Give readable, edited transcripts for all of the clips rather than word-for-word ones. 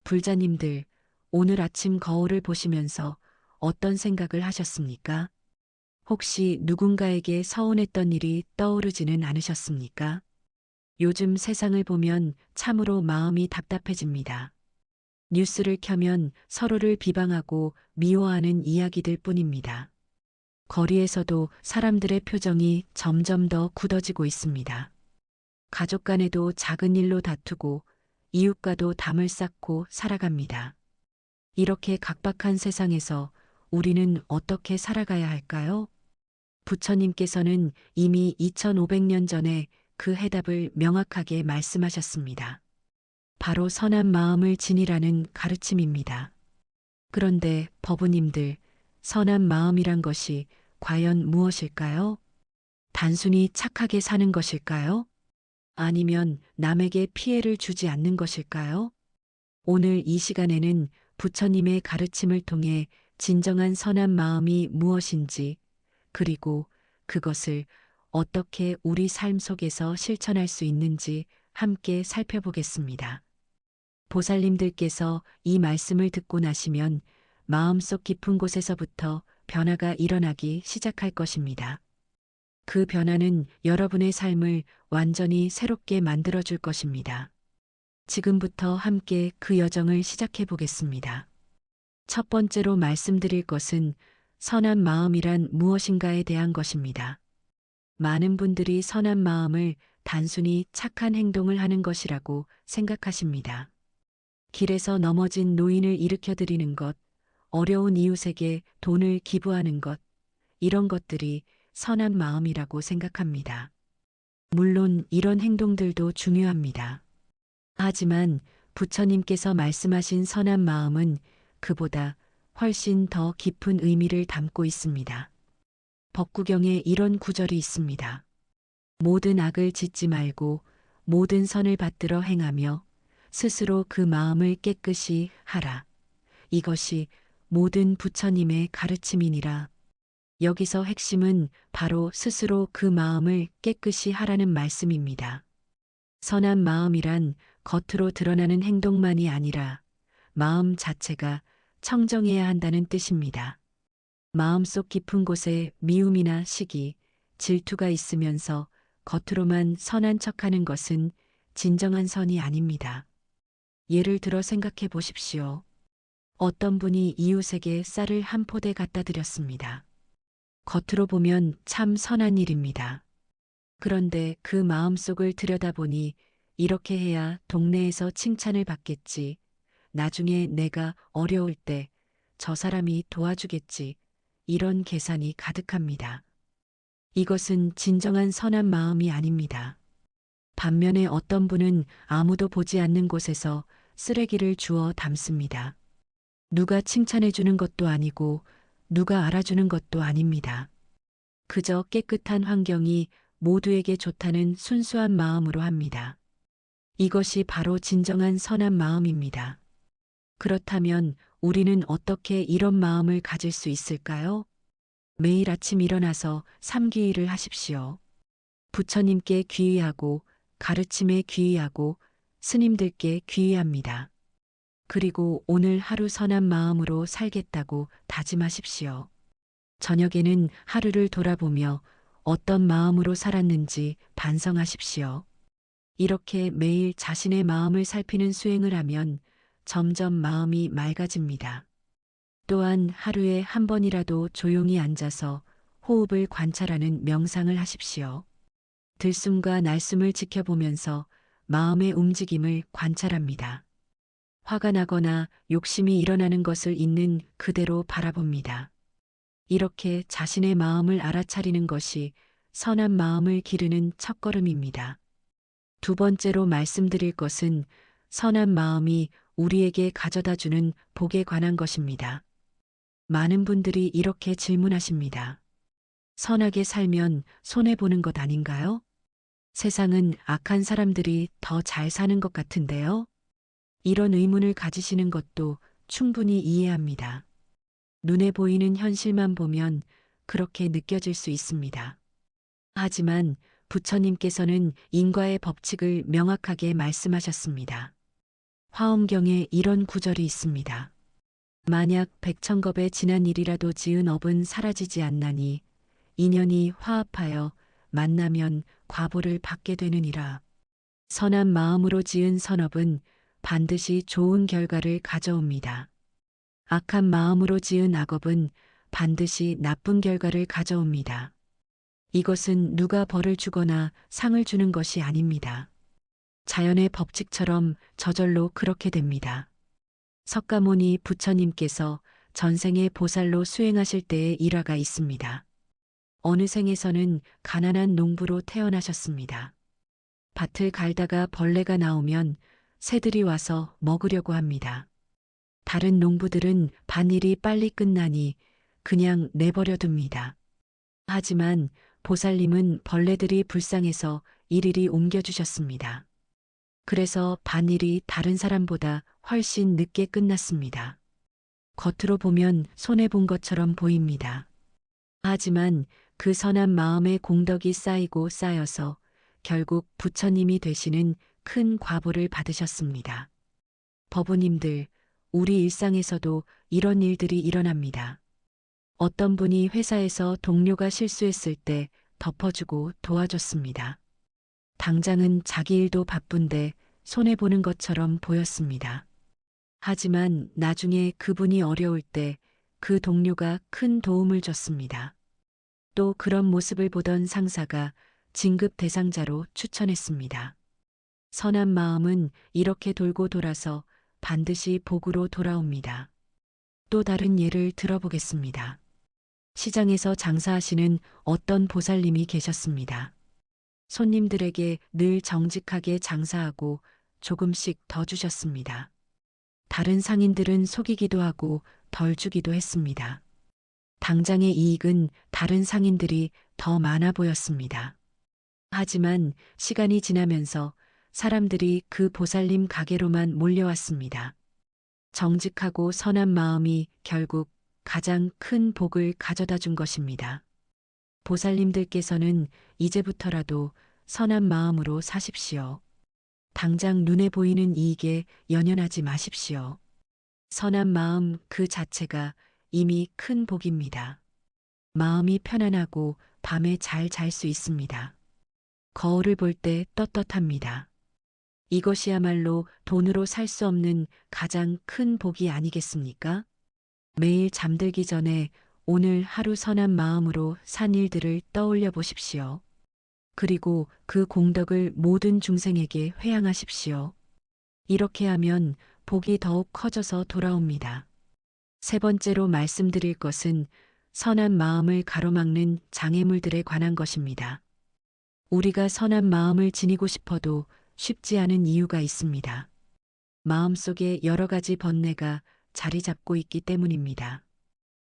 불자님들, 오늘 아침 거울을 보시면서 어떤 생각을 하셨습니까? 혹시 누군가에게 서운했던 일이 떠오르지는 않으셨습니까? 요즘 세상을 보면 참으로 마음이 답답해집니다. 뉴스를 켜면 서로를 비방하고 미워하는 이야기들 뿐입니다. 거리에서도 사람들의 표정이 점점 더 굳어지고 있습니다. 가족 간에도 작은 일로 다투고 이웃과도 담을 쌓고 살아갑니다. 이렇게 각박한 세상에서 우리는 어떻게 살아가야 할까요? 부처님께서는 이미 2500년 전에 그 해답을 명확하게 말씀하셨습니다. 바로 선한 마음을 지니라는 가르침입니다. 그런데 법우님들, 선한 마음이란 것이 과연 무엇일까요? 단순히 착하게 사는 것일까요? 아니면 남에게 피해를 주지 않는 것일까요? 오늘 이 시간에는 부처님의 가르침을 통해 진정한 선한 마음이 무엇인지, 그리고 그것을 어떻게 우리 삶 속에서 실천할 수 있는지 함께 살펴보겠습니다. 보살님들께서 이 말씀을 듣고 나시면 마음속 깊은 곳에서부터 변화가 일어나기 시작할 것입니다. 그 변화는 여러분의 삶을 완전히 새롭게 만들어줄 것입니다. 지금부터 함께 그 여정을 시작해 보겠습니다. 첫 번째로 말씀드릴 것은 선한 마음이란 무엇인가에 대한 것입니다. 많은 분들이 선한 마음을 단순히 착한 행동을 하는 것이라고 생각하십니다. 길에서 넘어진 노인을 일으켜드리는 것, 어려운 이웃에게 돈을 기부하는 것, 이런 것들이 선한 마음이라고 생각합니다. 물론 이런 행동들도 중요합니다. 하지만 부처님께서 말씀하신 선한 마음은 그보다 훨씬 더 깊은 의미를 담고 있습니다. 법구경에 이런 구절이 있습니다. 모든 악을 짓지 말고 모든 선을 받들어 행하며 스스로 그 마음을 깨끗이 하라. 이것이 모든 부처님의 가르침이니라. 여기서 핵심은 바로 스스로 그 마음을 깨끗이 하라는 말씀입니다. 선한 마음이란 겉으로 드러나는 행동만이 아니라 마음 자체가 청정해야 한다는 뜻입니다. 마음속 깊은 곳에 미움이나 시기, 질투가 있으면서 겉으로만 선한 척하는 것은 진정한 선이 아닙니다. 예를 들어 생각해 보십시오. 어떤 분이 이웃에게 쌀을 한 포대 갖다 드렸습니다. 겉으로 보면 참 선한 일입니다. 그런데 그 마음속을 들여다보니 이렇게 해야 동네에서 칭찬을 받겠지. 나중에 내가 어려울 때 저 사람이 도와주겠지. 이런 계산이 가득합니다. 이것은 진정한 선한 마음이 아닙니다. 반면에 어떤 분은 아무도 보지 않는 곳에서 쓰레기를 주워 담습니다. 누가 칭찬해 주는 것도 아니고 누가 알아주는 것도 아닙니다. 그저 깨끗한 환경이 모두에게 좋다는 순수한 마음으로 합니다. 이것이 바로 진정한 선한 마음입니다. 그렇다면 우리는 어떻게 이런 마음을 가질 수 있을까요? 매일 아침 일어나서 삼귀의를 하십시오. 부처님께 귀의하고 가르침에 귀의하고 스님들께 귀의합니다. 그리고 오늘 하루 선한 마음으로 살겠다고 다짐하십시오. 저녁에는 하루를 돌아보며 어떤 마음으로 살았는지 반성하십시오. 이렇게 매일 자신의 마음을 살피는 수행을 하면 점점 마음이 맑아집니다. 또한 하루에 한 번이라도 조용히 앉아서 호흡을 관찰하는 명상을 하십시오. 들숨과 날숨을 지켜보면서 마음의 움직임을 관찰합니다. 화가 나거나 욕심이 일어나는 것을 있는 그대로 바라봅니다. 이렇게 자신의 마음을 알아차리는 것이 선한 마음을 기르는 첫걸음입니다. 두 번째로 말씀드릴 것은 선한 마음이 우리에게 가져다 주는 복에 관한 것입니다. 많은 분들이 이렇게 질문하십니다. 선하게 살면 손해보는 것 아닌가요? 세상은 악한 사람들이 더 잘 사는 것 같은데요? 이런 의문을 가지시는 것도 충분히 이해합니다. 눈에 보이는 현실만 보면 그렇게 느껴질 수 있습니다. 하지만 부처님께서는 인과의 법칙을 명확하게 말씀하셨습니다. 화엄경에 이런 구절이 있습니다. 만약 백천겁에 지난 일이라도 지은 업은 사라지지 않나니 인연이 화합하여 만나면 과보를 받게 되느니라. 선한 마음으로 지은 선업은 반드시 좋은 결과를 가져옵니다. 악한 마음으로 지은 악업은 반드시 나쁜 결과를 가져옵니다. 이것은 누가 벌을 주거나 상을 주는 것이 아닙니다. 자연의 법칙처럼 저절로 그렇게 됩니다. 석가모니 부처님께서 전생에 보살로 수행하실 때의 일화가 있습니다. 어느 생에서는 가난한 농부로 태어나셨습니다. 밭을 갈다가 벌레가 나오면 새들이 와서 먹으려고 합니다. 다른 농부들은 밭일이 빨리 끝나니 그냥 내버려 둡니다. 하지만 보살님은 벌레들이 불쌍해서 일일이 옮겨주셨습니다. 그래서 밭일이 다른 사람보다 훨씬 늦게 끝났습니다. 겉으로 보면 손해본 것처럼 보입니다. 하지만 그 선한 마음의 공덕이 쌓이고 쌓여서 결국 부처님이 되시는 큰 과보를 받으셨습니다. 법우님들, 우리 일상에서도 이런 일들이 일어납니다. 어떤 분이 회사에서 동료가 실수했을 때 덮어주고 도와줬습니다. 당장은 자기 일도 바쁜데 손해보는 것처럼 보였습니다. 하지만 나중에 그분이 어려울 때 그 동료가 큰 도움을 줬습니다. 또 그런 모습을 보던 상사가 진급 대상자로 추천했습니다. 선한 마음은 이렇게 돌고 돌아서 반드시 복으로 돌아옵니다. 또 다른 예를 들어보겠습니다. 시장에서 장사하시는 어떤 보살님이 계셨습니다. 손님들에게 늘 정직하게 장사하고 조금씩 더 주셨습니다. 다른 상인들은 속이기도 하고 덜 주기도 했습니다. 당장의 이익은 다른 상인들이 더 많아 보였습니다. 하지만 시간이 지나면서 사람들이 그 보살님 가게로만 몰려왔습니다. 정직하고 선한 마음이 결국 가장 큰 복을 가져다 준 것입니다. 보살님들께서는 이제부터라도 선한 마음으로 사십시오. 당장 눈에 보이는 이익에 연연하지 마십시오. 선한 마음 그 자체가 이미 큰 복입니다. 마음이 편안하고 밤에 잘 잘 수 있습니다. 거울을 볼 때 떳떳합니다. 이것이야말로 돈으로 살 수 없는 가장 큰 복이 아니겠습니까? 매일 잠들기 전에 오늘 하루 선한 마음으로 산 일들을 떠올려 보십시오. 그리고 그 공덕을 모든 중생에게 회양하십시오. 이렇게 하면 복이 더욱 커져서 돌아옵니다. 세 번째로 말씀드릴 것은 선한 마음을 가로막는 장애물들에 관한 것입니다. 우리가 선한 마음을 지니고 싶어도 쉽지 않은 이유가 있습니다. 마음속에 여러 가지 번뇌가 자리 잡고 있기 때문입니다.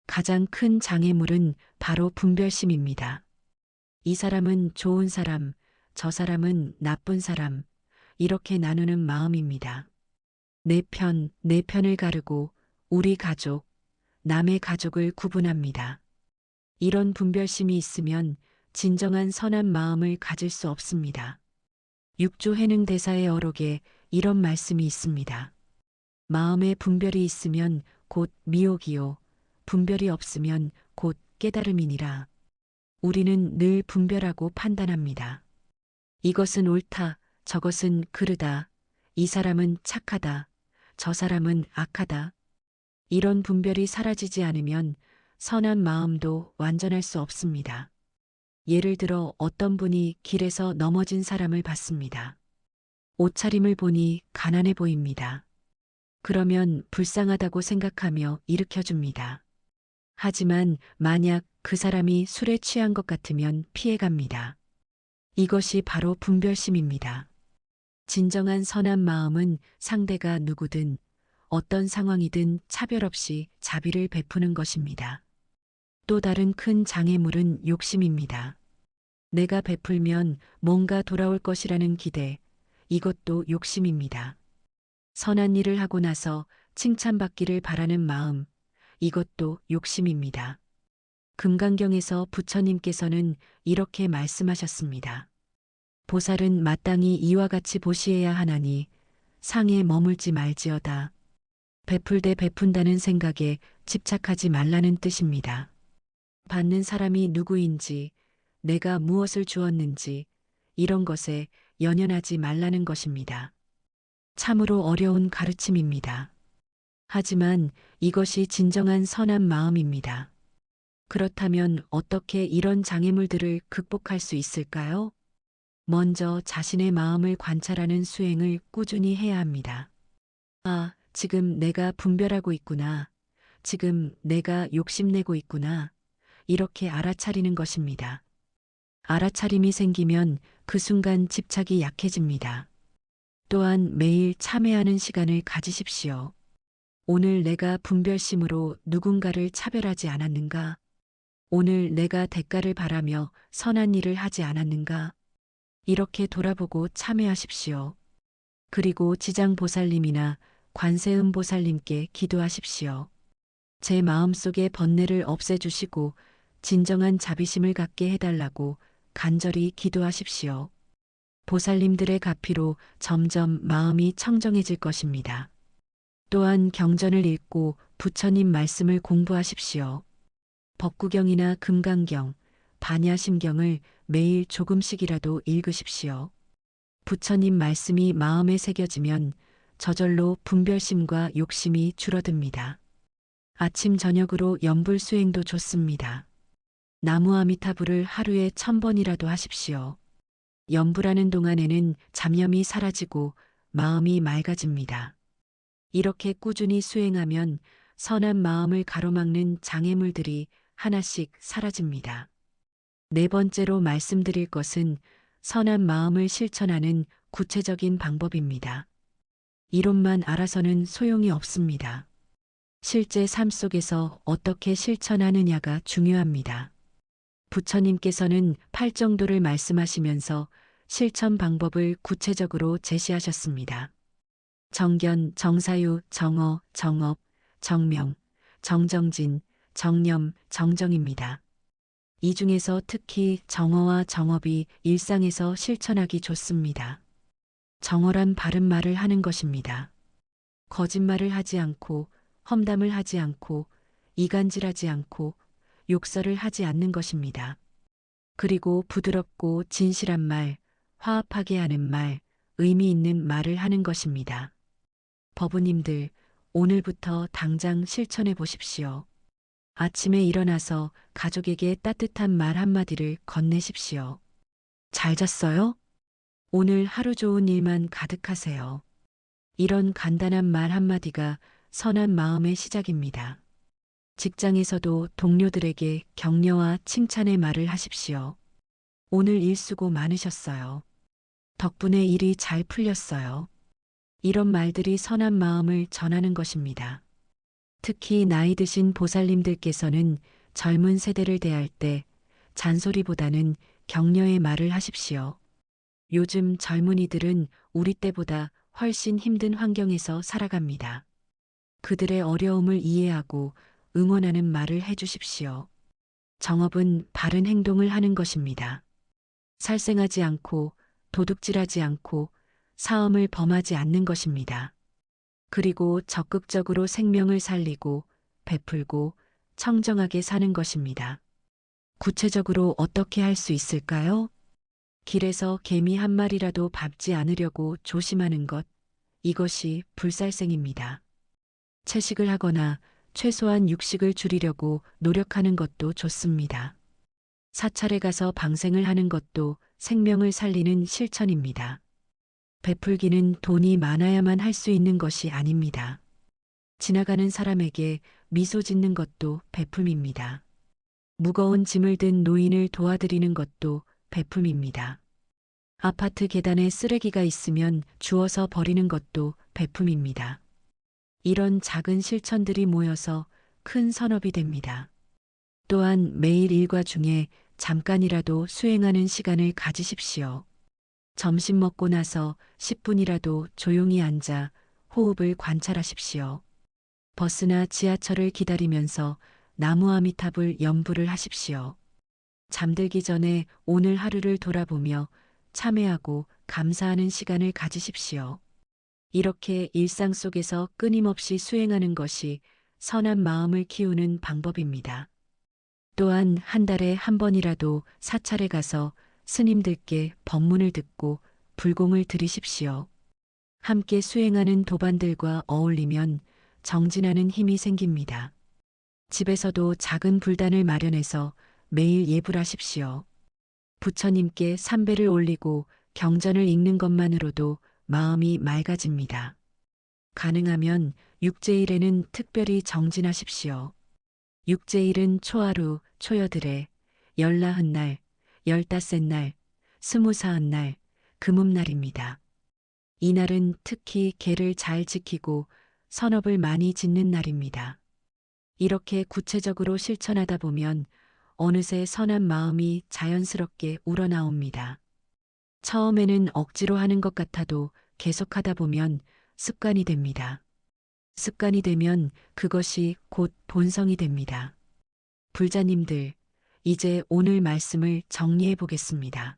가장 큰 장애물은 바로 분별심입니다. 이 사람은 좋은 사람, 저 사람은 나쁜 사람, 이렇게 나누는 마음입니다. 내 편을 가르고 우리 가족, 남의 가족을 구분합니다. 이런 분별심이 있으면 진정한 선한 마음을 가질 수 없습니다. 육조 해능 대사의 어록에 이런 말씀이 있습니다. 마음에 분별이 있으면 곧 미혹이요, 분별이 없으면 곧 깨달음이니라. 우리는 늘 분별하고 판단합니다. 이것은 옳다, 저것은 그르다, 이 사람은 착하다, 저 사람은 악하다. 이런 분별이 사라지지 않으면 선한 마음도 완전할 수 없습니다. 예를 들어 어떤 분이 길에서 넘어진 사람을 봤습니다. 옷차림을 보니 가난해 보입니다. 그러면 불쌍하다고 생각하며 일으켜줍니다. 하지만 만약 그 사람이 술에 취한 것 같으면 피해갑니다. 이것이 바로 분별심입니다. 진정한 선한 마음은 상대가 누구든 어떤 상황이든 차별 없이 자비를 베푸는 것입니다. 또 다른 큰 장애물은 욕심입니다. 내가 베풀면 뭔가 돌아올 것이라는 기대, 이것도 욕심입니다. 선한 일을 하고 나서 칭찬받기를 바라는 마음, 이것도 욕심입니다. 금강경에서 부처님께서는 이렇게 말씀하셨습니다. 보살은 마땅히 이와 같이 보시해야 하나니 상에 머물지 말지어다. 베풀되 베푼다는 생각에 집착하지 말라는 뜻입니다. 받는 사람이 누구인지, 내가 무엇을 주었는지, 이런 것에 연연하지 말라는 것입니다. 참으로 어려운 가르침입니다. 하지만 이것이 진정한 선한 마음입니다. 그렇다면 어떻게 이런 장애물들을 극복할 수 있을까요? 먼저 자신의 마음을 관찰하는 수행을 꾸준히 해야 합니다. 아, 지금 내가 분별하고 있구나. 지금 내가 욕심내고 있구나. 이렇게 알아차리는 것입니다. 알아차림이 생기면 그 순간 집착이 약해집니다. 또한 매일 참회하는 시간을 가지십시오. 오늘 내가 분별심으로 누군가를 차별하지 않았는가? 오늘 내가 대가를 바라며 선한 일을 하지 않았는가? 이렇게 돌아보고 참회하십시오. 그리고 지장보살님이나 관세음보살님께 기도하십시오. 제 마음속의 번뇌를 없애주시고 진정한 자비심을 갖게 해달라고 간절히 기도하십시오. 보살님들의 가피로 점점 마음이 청정해질 것입니다. 또한 경전을 읽고 부처님 말씀을 공부하십시오. 법구경이나 금강경, 반야심경을 매일 조금씩이라도 읽으십시오. 부처님 말씀이 마음에 새겨지면 저절로 분별심과 욕심이 줄어듭니다. 아침 저녁으로 연불 수행도 좋습니다. 나무 아미타불을 하루에 1000번이라도 하십시오. 연불하는 동안에는 잡념이 사라지고 마음이 맑아집니다. 이렇게 꾸준히 수행하면 선한 마음을 가로막는 장애물들이 하나씩 사라집니다. 네 번째로 말씀드릴 것은 선한 마음을 실천하는 구체적인 방법입니다. 이론만 알아서는 소용이 없습니다. 실제 삶 속에서 어떻게 실천하느냐가 중요합니다. 부처님께서는 팔정도를 말씀하시면서 실천 방법을 구체적으로 제시하셨습니다. 정견, 정사유, 정어, 정업, 정명, 정정진, 정념, 정정입니다. 이 중에서 특히 정어와 정업이 일상에서 실천하기 좋습니다. 정어란 바른 말을 하는 것입니다. 거짓말을 하지 않고, 험담을 하지 않고, 이간질하지 않고, 욕설을 하지 않는 것입니다. 그리고 부드럽고 진실한 말, 화합하게 하는 말, 의미 있는 말을 하는 것입니다. 법우님들, 오늘부터 당장 실천해 보십시오. 아침에 일어나서 가족에게 따뜻한 말 한마디를 건네십시오. 잘 잤어요? 오늘 하루 좋은 일만 가득하세요. 이런 간단한 말 한마디가 선한 마음의 시작입니다. 직장에서도 동료들에게 격려와 칭찬의 말을 하십시오. 오늘 일 수고 많으셨어요. 덕분에 일이 잘 풀렸어요. 이런 말들이 선한 마음을 전하는 것입니다. 특히 나이 드신 보살님들께서는 젊은 세대를 대할 때 잔소리보다는 격려의 말을 하십시오. 요즘 젊은이들은 우리 때보다 훨씬 힘든 환경에서 살아갑니다. 그들의 어려움을 이해하고 응원하는 말을 해주십시오. 정업은 바른 행동을 하는 것입니다. 살생하지 않고 도둑질하지 않고 사음을 범하지 않는 것입니다. 그리고 적극적으로 생명을 살리고 베풀고 청정하게 사는 것입니다. 구체적으로 어떻게 할 수 있을까요? 길에서 개미 한 마리라도 밟지 않으려고 조심하는 것, 이것이 불살생입니다. 채식을 하거나 최소한 육식을 줄이려고 노력하는 것도 좋습니다. 사찰에 가서 방생을 하는 것도 생명을 살리는 실천입니다. 베풀기는 돈이 많아야만 할 수 있는 것이 아닙니다. 지나가는 사람에게 미소 짓는 것도 베품입니다. 무거운 짐을 든 노인을 도와드리는 것도 베품입니다. 아파트 계단에 쓰레기가 있으면 주워서 버리는 것도 베품입니다. 이런 작은 실천들이 모여서 큰 선업이 됩니다. 또한 매일 일과 중에 잠깐이라도 수행하는 시간을 가지십시오. 점심 먹고 나서 10분이라도 조용히 앉아 호흡을 관찰하십시오. 버스나 지하철을 기다리면서 나무 아미타불 연불을 하십시오. 잠들기 전에 오늘 하루를 돌아보며 참회하고 감사하는 시간을 가지십시오. 이렇게 일상 속에서 끊임없이 수행하는 것이 선한 마음을 키우는 방법입니다. 또한 한 달에 한 번이라도 사찰에 가서 스님들께 법문을 듣고 불공을 들이십시오. 함께 수행하는 도반들과 어울리면 정진하는 힘이 생깁니다. 집에서도 작은 불단을 마련해서 매일 예불하십시오. 부처님께 삼배를 올리고 경전을 읽는 것만으로도 마음이 맑아집니다. 가능하면 육제일에는 특별히 정진하십시오. 육제일은 초하루, 초여들에, 열나흔날, 열다섯날, 스무사흔날, 금음날입니다. 이날은 특히 계를 잘 지키고 선업을 많이 짓는 날입니다. 이렇게 구체적으로 실천하다 보면 어느새 선한 마음이 자연스럽게 우러나옵니다. 처음에는 억지로 하는 것 같아도 계속하다 보면 습관이 됩니다. 습관이 되면 그것이 곧 본성이 됩니다. 불자님들, 이제 오늘 말씀을 정리해 보겠습니다.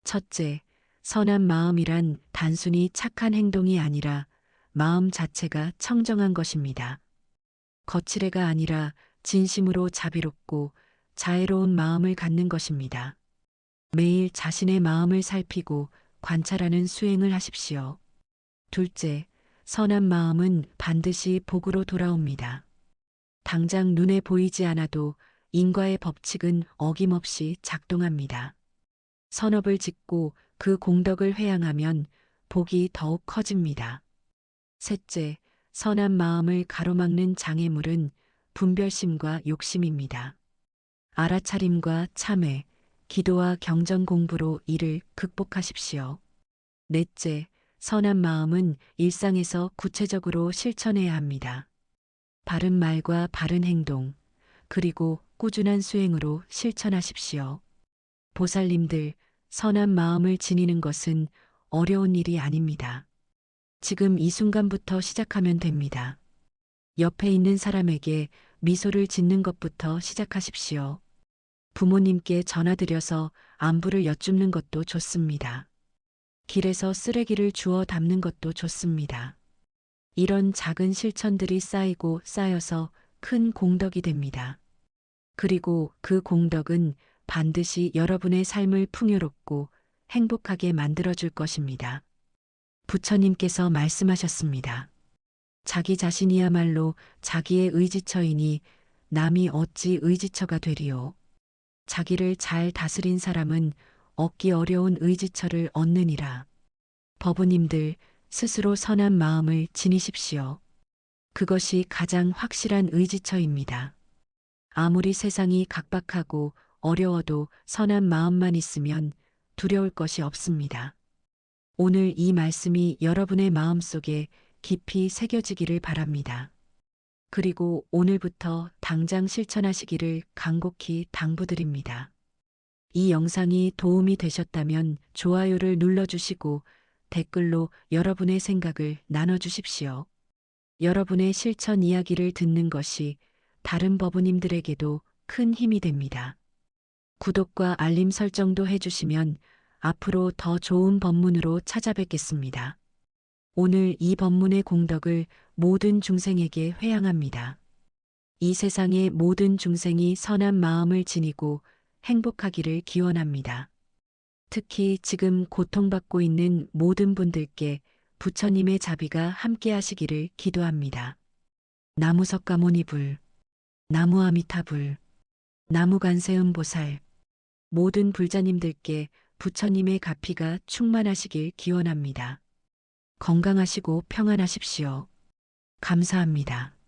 첫째, 선한 마음이란 단순히 착한 행동이 아니라 마음 자체가 청정한 것입니다. 거칠애가 아니라 진심으로 자비롭고 자애로운 마음을 갖는 것입니다. 매일 자신의 마음을 살피고 관찰하는 수행을 하십시오. 둘째, 선한 마음은 반드시 복으로 돌아옵니다. 당장 눈에 보이지 않아도 인과의 법칙은 어김없이 작동합니다. 선업을 짓고 그 공덕을 회양하면 복이 더욱 커집니다. 셋째, 선한 마음을 가로막는 장애물은 분별심과 욕심입니다. 알아차림과 참회, 기도와 경전 공부로 이를 극복하십시오. 넷째, 선한 마음은 일상에서 구체적으로 실천해야 합니다. 바른 말과 바른 행동, 그리고 꾸준한 수행으로 실천하십시오. 보살님들, 선한 마음을 지니는 것은 어려운 일이 아닙니다. 지금 이 순간부터 시작하면 됩니다. 옆에 있는 사람에게 미소를 짓는 것부터 시작하십시오. 부모님께 전화드려서 안부를 여쭙는 것도 좋습니다. 길에서 쓰레기를 주워 담는 것도 좋습니다. 이런 작은 실천들이 쌓이고 쌓여서 큰 공덕이 됩니다. 그리고 그 공덕은 반드시 여러분의 삶을 풍요롭고 행복하게 만들어줄 것입니다. 부처님께서 말씀하셨습니다. 자기 자신이야말로 자기의 의지처이니 남이 어찌 의지처가 되리요. 자기를 잘 다스린 사람은 얻기 어려운 의지처를 얻느니라. 법우님들, 스스로 선한 마음을 지니십시오. 그것이 가장 확실한 의지처입니다. 아무리 세상이 각박하고 어려워도 선한 마음만 있으면 두려울 것이 없습니다. 오늘 이 말씀이 여러분의 마음속에 깊이 새겨지기를 바랍니다. 그리고 오늘부터 당장 실천하시기를 간곡히 당부드립니다. 이 영상이 도움이 되셨다면 좋아요를 눌러주시고 댓글로 여러분의 생각을 나눠주십시오. 여러분의 실천 이야기를 듣는 것이 다른 법우님들에게도 큰 힘이 됩니다. 구독과 알림 설정도 해주시면 앞으로 더 좋은 법문으로 찾아뵙겠습니다. 오늘 이 법문의 공덕을 모든 중생에게 회양합니다. 이 세상의 모든 중생이 선한 마음을 지니고 행복하기를 기원합니다. 특히 지금 고통받고 있는 모든 분들께 부처님의 자비가 함께하시기를 기도합니다. 나무 석가모니불, 나무 아미타불, 나무 관세음보살, 모든 불자님들께 부처님의 가피가 충만하시길 기원합니다. 건강하시고 평안하십시오. 감사합니다.